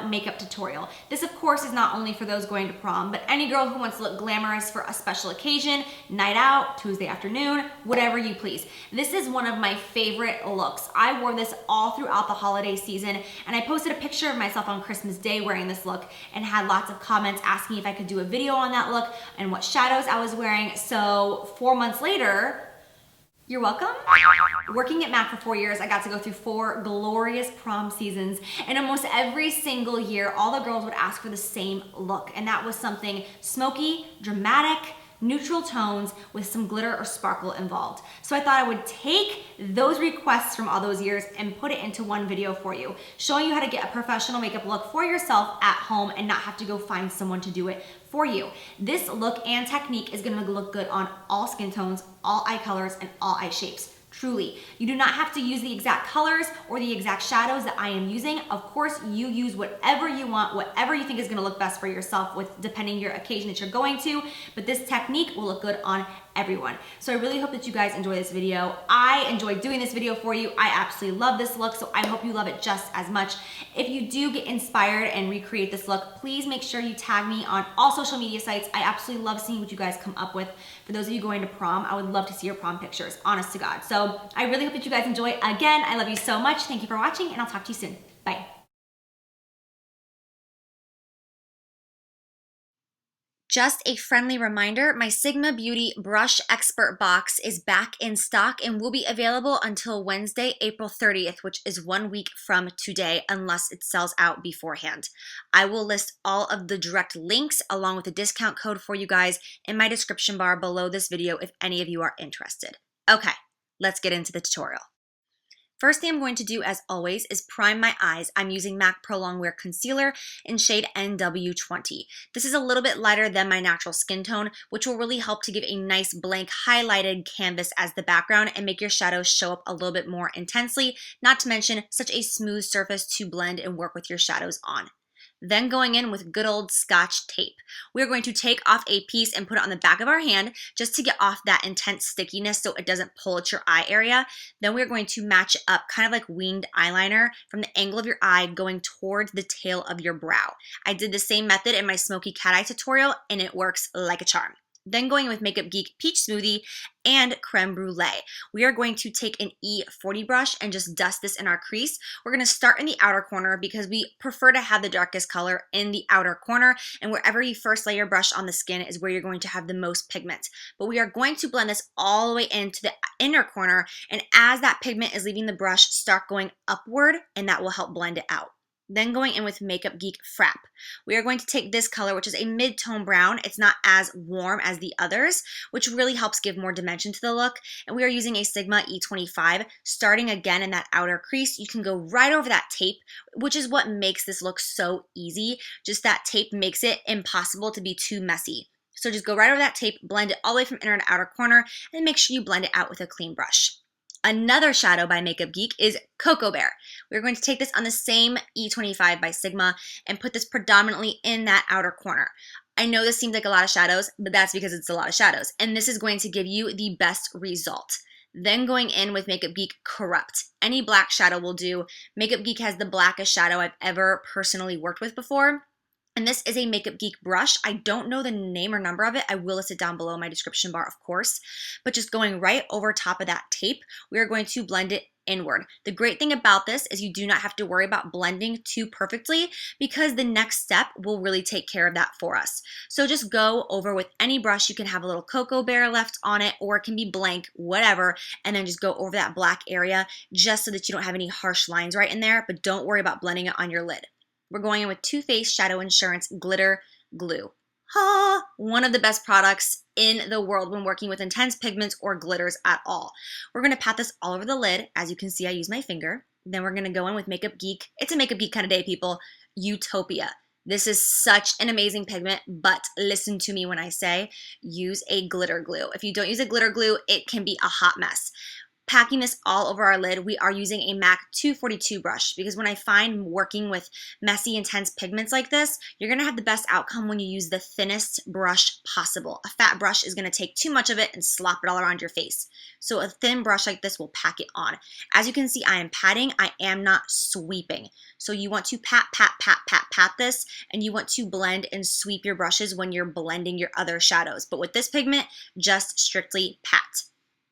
prom makeup tutorial. This of course is not only for those going to prom, but any girl who wants to look glamorous for a special occasion, night out, Tuesday afternoon, whatever you please. This is one of my favorite looks. I wore this all throughout the holiday season, and I posted a picture of myself on Christmas Day wearing this look and had lots of comments asking if I could do a video on that look and what shadows I was wearing. So 4 months later, you're welcome. Working at MAC for 4 years, I got to go through 4 glorious prom seasons, and almost every single year, all the girls would ask for the same look, and that was something smoky, dramatic, neutral tones with some glitter or sparkle involved. So I thought I would take those requests from all those years and put it into one video for you, showing you how to get a professional makeup look for yourself at home and not have to go find someone to do it for you. This look and technique is gonna look good on all skin tones, all eye colors, and all eye shapes. Truly, you do not have to use the exact colors or the exact shadows that I am using. Of course, you use whatever you want, whatever you think is gonna look best for yourself with depending your occasion that you're going to, but this technique will look good on everyone. So I really hope that you guys enjoy this video. I enjoyed doing this video for you. I absolutely love this look, so I hope you love it just as much. If you do get inspired and recreate this look, please make sure you tag me on all social media sites. I absolutely love seeing what you guys come up with. For those of you going to prom, I would love to see your prom pictures, honest to God. So I really hope that you guys enjoy. Again, I love you so much. Thank you for watching, and I'll talk to you soon. Bye. Just a friendly reminder, my Sigma Beauty Brush Expert Box is back in stock and will be available until Wednesday, April 30th, which is 1 week from today, unless it sells out beforehand. I will list all of the direct links along with a discount code for you guys in my description bar below this video if any of you are interested. Okay, let's get into the tutorial. First thing I'm going to do, as always, is prime my eyes. I'm using MAC Pro Longwear Concealer in shade NW20. This is a little bit lighter than my natural skin tone, which will really help to give a nice blank highlighted canvas as the background and make your shadows show up a little bit more intensely, not to mention such a smooth surface to blend and work with your shadows on. Then going in with good old Scotch tape. We're going to take off a piece and put it on the back of our hand just to get off that intense stickiness so it doesn't pull at your eye area. Then we're going to match it up kind of like winged eyeliner from the angle of your eye going towards the tail of your brow. I did the same method in my Smoky Cat Eye tutorial and it works like a charm. Then going with Makeup Geek Peach Smoothie and Creme Brûlée. We are going to take an E40 brush and just dust this in our crease. We're going to start in the outer corner because we prefer to have the darkest color in the outer corner, and wherever you first lay your brush on the skin is where you're going to have the most pigment. But we are going to blend this all the way into the inner corner, and as that pigment is leaving the brush, start going upward, and that will help blend it out. Then going in with Makeup Geek Frap. We are going to take this color, which is a mid-tone brown. It's not as warm as the others, which really helps give more dimension to the look. And we are using a Sigma E25. Starting again in that outer crease, you can go right over that tape, which is what makes this look so easy. Just that tape makes it impossible to be too messy. So just go right over that tape, blend it all the way from inner to outer corner, and make sure you blend it out with a clean brush. Another shadow by Makeup Geek is Cocoa Bear. We're going to take this on the same E25 by Sigma and put this predominantly in that outer corner. I know this seems like a lot of shadows, but that's because it's a lot of shadows. And this is going to give you the best result. Then going in with Makeup Geek Corrupt. Any black shadow will do. Makeup Geek has the blackest shadow I've ever personally worked with before. And this is a Makeup Geek brush. I don't know the name or number of it. I will list it down below in my description bar, of course. But just going right over top of that tape, we are going to blend it inward. The great thing about this is you do not have to worry about blending too perfectly because the next step will really take care of that for us. So just go over with any brush. You can have a little Cocoa Bear left on it, or it can be blank, whatever, and then just go over that black area just so that you don't have any harsh lines right in there, but don't worry about blending it on your lid. We're going in with Too Faced Shadow Insurance Glitter Glue. One of the best products in the world when working with intense pigments or glitters at all. We're going to pat this all over the lid. As you can see, I use my finger. Then we're going to go in with Makeup Geek. It's a Makeup Geek kind of day, people. Utopia. This is such an amazing pigment, but listen to me when I say use a glitter glue. If you don't use a glitter glue, it can be a hot mess. packing this all over our lid, we are using a MAC 242 brush because when I find working with messy, intense pigments like this, you're gonna have the best outcome when you use the thinnest brush possible. A fat brush is gonna take too much of it and slop it all around your face. So a thin brush like this will pack it on. As you can see, I am patting, I am not sweeping. So you want to pat, pat, pat, pat, pat this, and you want to blend and sweep your brushes when you're blending your other shadows. But with this pigment, just strictly pat.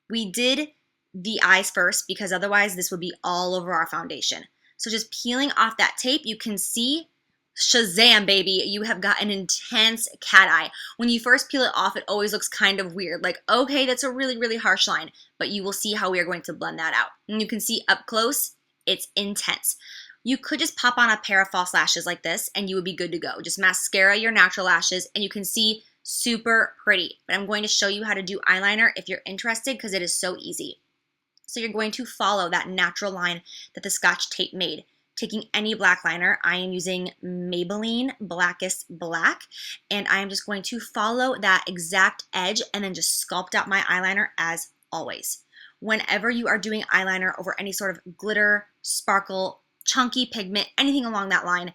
We did the eyes first because otherwise this would be all over our foundation. So just peeling off that tape, you can see, shazam, baby, you have got an intense cat eye. When you first peel it off, it always looks kind of weird. Like, okay, that's a really, really harsh line, but you will see how we are going to blend that out. And you can see up close, it's intense. You could just pop on a pair of false lashes like this and you would be good to go. Just mascara your natural lashes and you can see super pretty. But I'm going to show you how to do eyeliner if you're interested because it is so easy. So you're going to follow that natural line that the Scotch tape made. Taking any black liner, I am using Maybelline Blackest Black, and I am just going to follow that exact edge and then just sculpt out my eyeliner as always. Whenever you are doing eyeliner over any sort of glitter, sparkle, chunky pigment, anything along that line,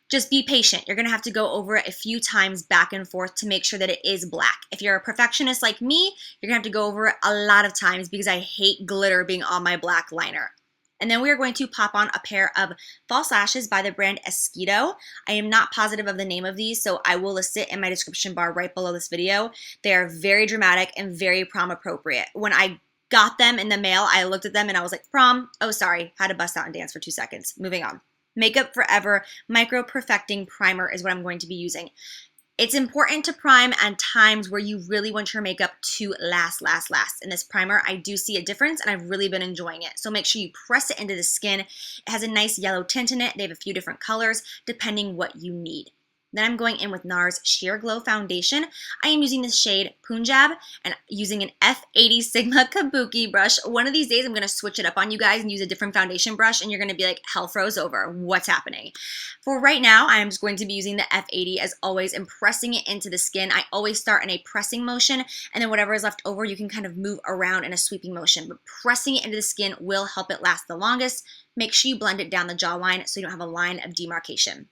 just be patient. You're gonna have to go over it a few times back and forth to make sure that it is black. If you're a perfectionist like me, you're gonna have to go over it a lot of times because I hate glitter being on my black liner. And then we are going to pop on a pair of false lashes by the brand ESQUIDO. I am not positive of the name of these, so I will list it in my description bar right below this video. They are very dramatic and very prom appropriate. When I got them in the mail, I looked at them and I was like, prom, oh sorry, had to bust out and dance for 2 seconds. Moving on. Makeup Forever Micro Perfecting Primer is what I'm going to be using. It's important to prime at times where you really want your makeup to last. In this primer, I do see a difference and I've really been enjoying it. So make sure you press it into the skin. It has a nice yellow tint in it. They have a few different colors depending what you need. Then I'm going in with NARS Sheer Glow Foundation. I am using this shade Punjab and using an F80 Sigma Kabuki brush. One of these days I'm going to switch it up on you guys and use a different foundation brush and you're going to be like, hell froze over. What's happening? For right now, I am just going to be using the F80 as always and pressing it into the skin. I always start in a pressing motion and then whatever is left over you can kind of move around in a sweeping motion. But pressing it into the skin will help it last the longest. Make sure you blend it down the jawline so you don't have a line of demarcation.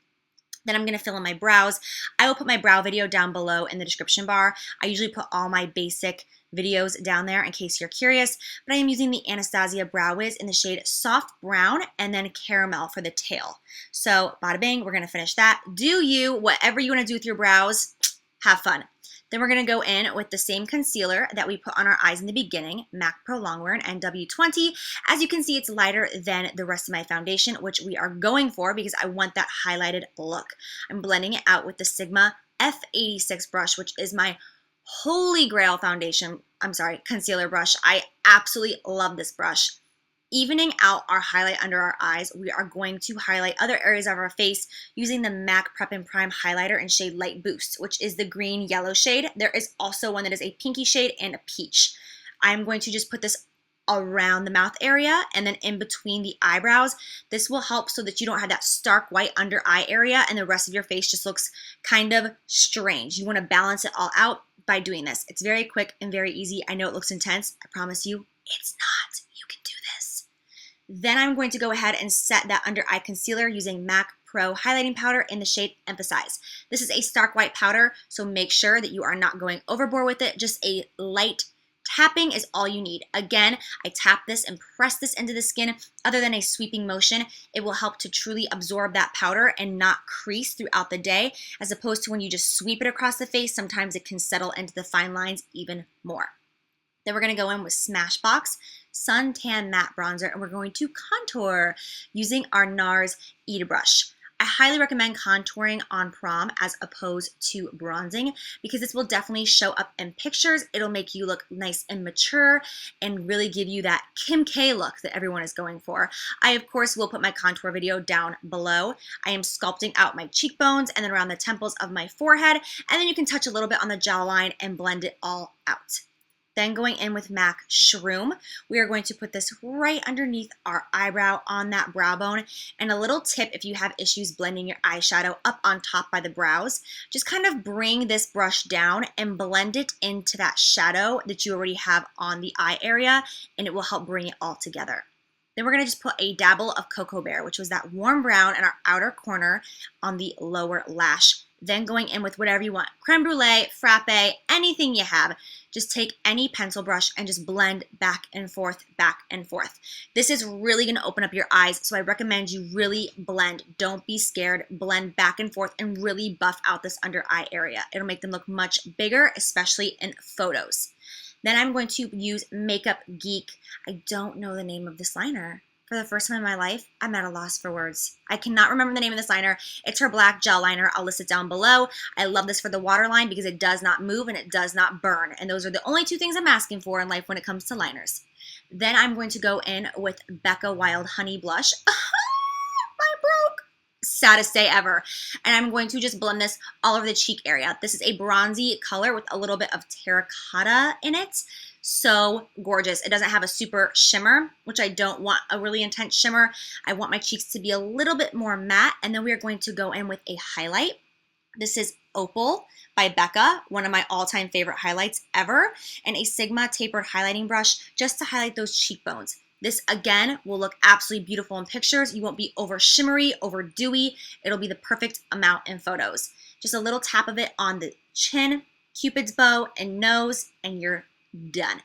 Then I'm going to fill in my brows. I will put my brow video down below in the description bar. I usually put all my basic videos down there in case you're curious, but I am using the Anastasia Brow Wiz in the shade Soft Brown and then Caramel for the tail. So bada bing, we're going to finish that. Do you, whatever you want to do with your brows, have fun. Then we're going to go in with the same concealer that we put on our eyes in the beginning, MAC Pro Longwear in NW20. As you can see, it's lighter than the rest of my foundation, which we are going for because I want that highlighted look. I'm blending it out with the Sigma F86 brush, which is my holy grail concealer brush. I absolutely love this brush. Evening out our highlight under our eyes, we are going to highlight other areas of our face using the MAC Prep and Prime highlighter in shade Light Boost, which is the green yellow shade. There is also one that is a pinky shade and a peach. I'm going to just put this around the mouth area and then in between the eyebrows. This will help so that you don't have that stark white under eye area and the rest of your face just looks kind of strange. You want to balance it all out by doing this. It's very quick and very easy. I know it looks intense. I promise you, it's not. You can do this. Then I'm going to go ahead and set that under eye concealer using MAC Pro Highlighting Powder in the shade Emphasize. This is a stark white powder, so make sure that you are not going overboard with it. Just a light tapping is all you need. Again, I tap this and press this into the skin. Other than a sweeping motion, it will help to truly absorb that powder and not crease throughout the day, as opposed to when you just sweep it across the face, sometimes it can settle into the fine lines even more. Then we're going to go in with Smashbox Suntan Matte Bronzer, and we're going to contour using our NARS Eda brush. I highly recommend contouring on prom as opposed to bronzing because this will definitely show up in pictures. It'll make you look nice and mature and really give you that Kim K look that everyone is going for. I, of course, will put my contour video down below. I am sculpting out my cheekbones and then around the temples of my forehead, and then you can touch a little bit on the jawline and blend it all out. Then going in with MAC Shroom, we are going to put this right underneath our eyebrow on that brow bone. And a little tip if you have issues blending your eyeshadow up on top by the brows, just kind of bring this brush down and blend it into that shadow that you already have on the eye area, and it will help bring it all together. Then we're going to just put a dabble of Cocoa Bear, which was that warm brown in our outer corner on the lower lash. Then going in with whatever you want, Creme Brûlée, Frappe, anything you have. Just take any pencil brush and just blend back and forth, back and forth. This is really going to open up your eyes, so I recommend you really blend. Don't be scared. Blend back and forth and really buff out this under eye area. It'll make them look much bigger, especially in photos. Then I'm going to use Makeup Geek. I don't know the name of this liner. For the first time in my life, I'm at a loss for words. I cannot remember the name of this liner. It's her black gel liner. I'll list it down below. I love this for the waterline because it does not move and it does not burn. And those are the only two things I'm asking for in life when it comes to liners. Then I'm going to go in with Becca Wild Honey Blush. I broke. Saddest day ever. And I'm going to just blend this all over the cheek area. This is a bronzy color with a little bit of terracotta in it. So gorgeous. It doesn't have a super shimmer, which I don't want a really intense shimmer. I want my cheeks to be a little bit more matte. And then we are going to go in with a highlight. This is Opal by Becca, one of my all-time favorite highlights ever, and a Sigma tapered highlighting brush just to highlight those cheekbones. This, again, will look absolutely beautiful in pictures. You won't be over shimmery, over dewy. It'll be the perfect amount in photos. Just a little tap of it on the chin, Cupid's bow, and nose, and you're done.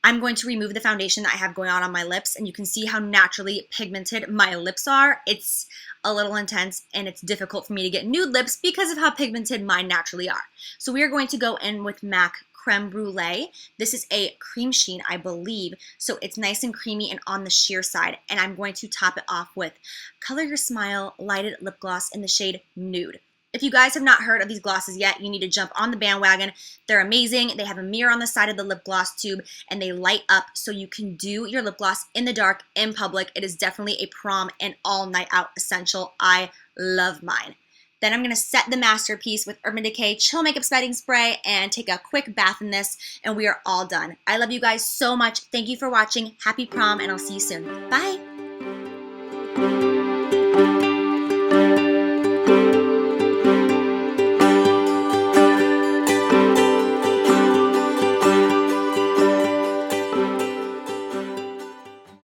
I'm going to remove the foundation that I have going on my lips, and you can see how naturally pigmented my lips are. It's a little intense, and it's difficult for me to get nude lips because of how pigmented mine naturally are. So we are going to go in with MAC Creme Brûlée. This is a cream sheen, I believe, so it's nice and creamy and on the sheer side, and I'm going to top it off with Color Your Smile Lighted Lip Gloss in the shade Nude. If you guys have not heard of these glosses yet, you need to jump on the bandwagon. They're amazing. They have a mirror on the side of the lip gloss tube, and they light up so you can do your lip gloss in the dark, in public. It is definitely a prom and all-night out essential. I love mine. Then I'm going to set the masterpiece with Urban Decay Chill Makeup Setting Spray and take a quick bath in this, and we are all done. I love you guys so much. Thank you for watching. Happy prom, and I'll see you soon. Bye!